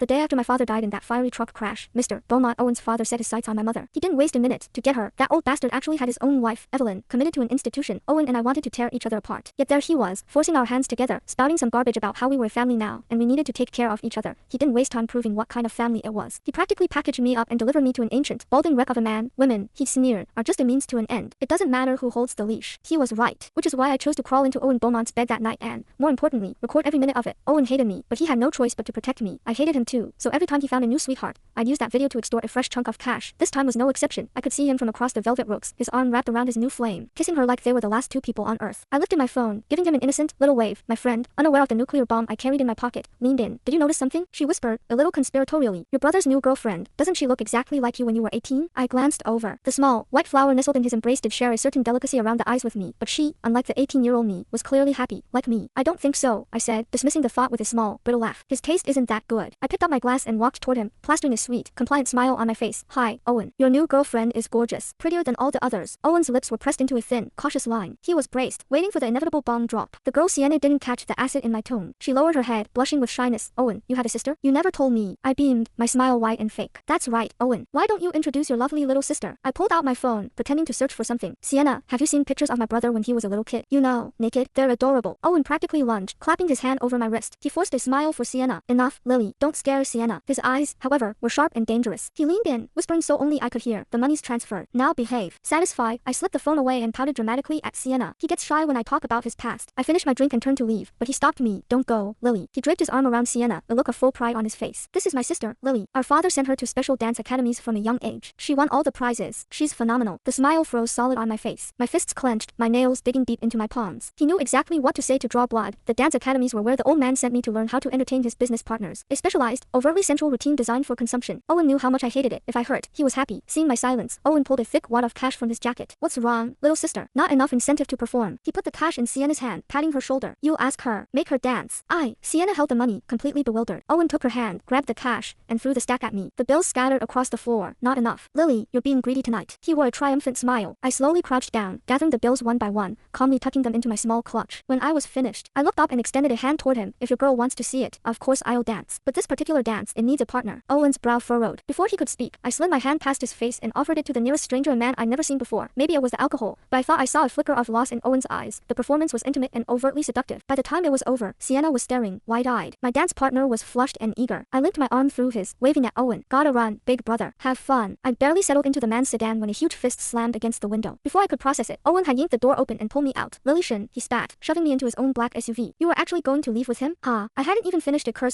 The day after my father died in that fiery truck crash, Mr. Beaumont, Owen's father, set his sights on my mother. He didn't waste a minute to get her. That old bastard actually had his own wife, Evelyn, committed to an institution. Owen and I wanted to tear each other apart. Yet there he was, forcing our hands together, spouting some garbage about how we were a family now, and we needed to take care of each other. He didn't waste time proving what kind of family it was. He practically packaged me up and delivered me to an ancient, balding wreck of a man. Women, he sneered, are just a means to an end. It doesn't matter who holds the leash. He was right. Which is why I chose to crawl into Owen Beaumont's bed that night and, more importantly, record every minute of it. Owen hated me, but he had no choice but to protect me. I hated him too, so every time he found a new sweetheart, I'd use that video to extort a fresh chunk of cash. This time was no exception. I could see him from across the velvet ropes, his arm wrapped around his new flame, kissing her like they were the last two people on earth. I lifted my phone, giving him an innocent, little wave. My friend, unaware of the nuclear bomb I carried in my pocket, leaned in. Did you notice something? She whispered, a little conspiratorially. Your brother's new girlfriend. Doesn't she look exactly like you when you were 18? I glanced over. The small, white flower nestled in his embrace did share a certain delicacy around the eyes with me, but she, unlike the 18-year-old me, was clearly happy, like me. I don't think so, I said, dismissing the thought with a small, brittle laugh. His taste isn't that good. I picked up my glass and walked toward him, plastering a sweet, compliant smile on my face. Hi, Owen. Your new girlfriend is gorgeous. Prettier than all the others. Owen's lips were pressed into a thin, cautious line. He was braced, waiting for the inevitable bomb drop. The girl Sienna didn't catch the acid in my tone. She lowered her head, blushing with shyness. Owen, you had a sister? You never told me. I beamed, my smile wide and fake. That's right, Owen. Why don't you introduce your lovely little sister? I pulled out my phone, pretending to search for something. Sienna, have you seen pictures of my brother when he was a little kid? You know, naked. They're adorable. Owen practically lunged, clapping his hand over my wrist. He forced a smile for Sienna. Enough, Lily. Don't scare Sienna. His eyes, however, were sharp and dangerous. He leaned in, whispering so only I could hear. The money's transferred. Now behave. Satisfied, I slipped the phone away and pouted dramatically at Sienna. He gets shy when I talk about his past. I finished my drink and turned to leave, but he stopped me. Don't go, Lily. He draped his arm around Sienna, a look of full pride on his face. This is my sister, Lily. Our father sent her to special dance academies from a young age. She won all the prizes. She's phenomenal. The smile froze solid on my face. My fists clenched, my nails digging deep into my palms. He knew exactly what to say to draw blood. The dance academies were where the old man sent me to learn how to entertain his business partners. A specialized, overtly sensual routine designed for consumption. Owen knew how much I hated it. If I hurt, he was happy. Seeing my silence, Owen pulled a thick wad of cash from his jacket. What's wrong, little sister? Not enough incentive to perform. He put the cash in Sienna's hand, patting her shoulder. You'll ask her. Make her dance. Sienna held the money, completely bewildered. Owen took her hand, grabbed the cash, and threw the stack at me. The bills scattered across the floor. Not enough. Lily, you're being greedy tonight. He wore a triumphant smile. I slowly crouched down, gathering the bills one by one, calmly tucking them into my small clutch. When I was finished, I looked up and extended a hand toward him. If your girl wants to see it, of course I'll dance. But this particular dance, it needs a partner. Owen's brow furrowed. Before he could speak, I slid my hand past his face and offered it to the nearest stranger, a man I'd never seen before. Maybe it was the alcohol, but I thought I saw a flicker of loss in Owen's eyes. The performance was intimate and overtly seductive. By the time it was over, Sienna was staring, wide-eyed. My dance partner was flushed and eager. I linked my arm through his, waving at Owen. Gotta run, big brother. Have fun. I'd barely settled into the man's sedan when a huge fist slammed against the window. Before I could process it, Owen had yanked the door open and pulled me out. Lily Shin, he spat, shoving me into his own black SUV. You were actually going to leave with him? I hadn't even finished a curse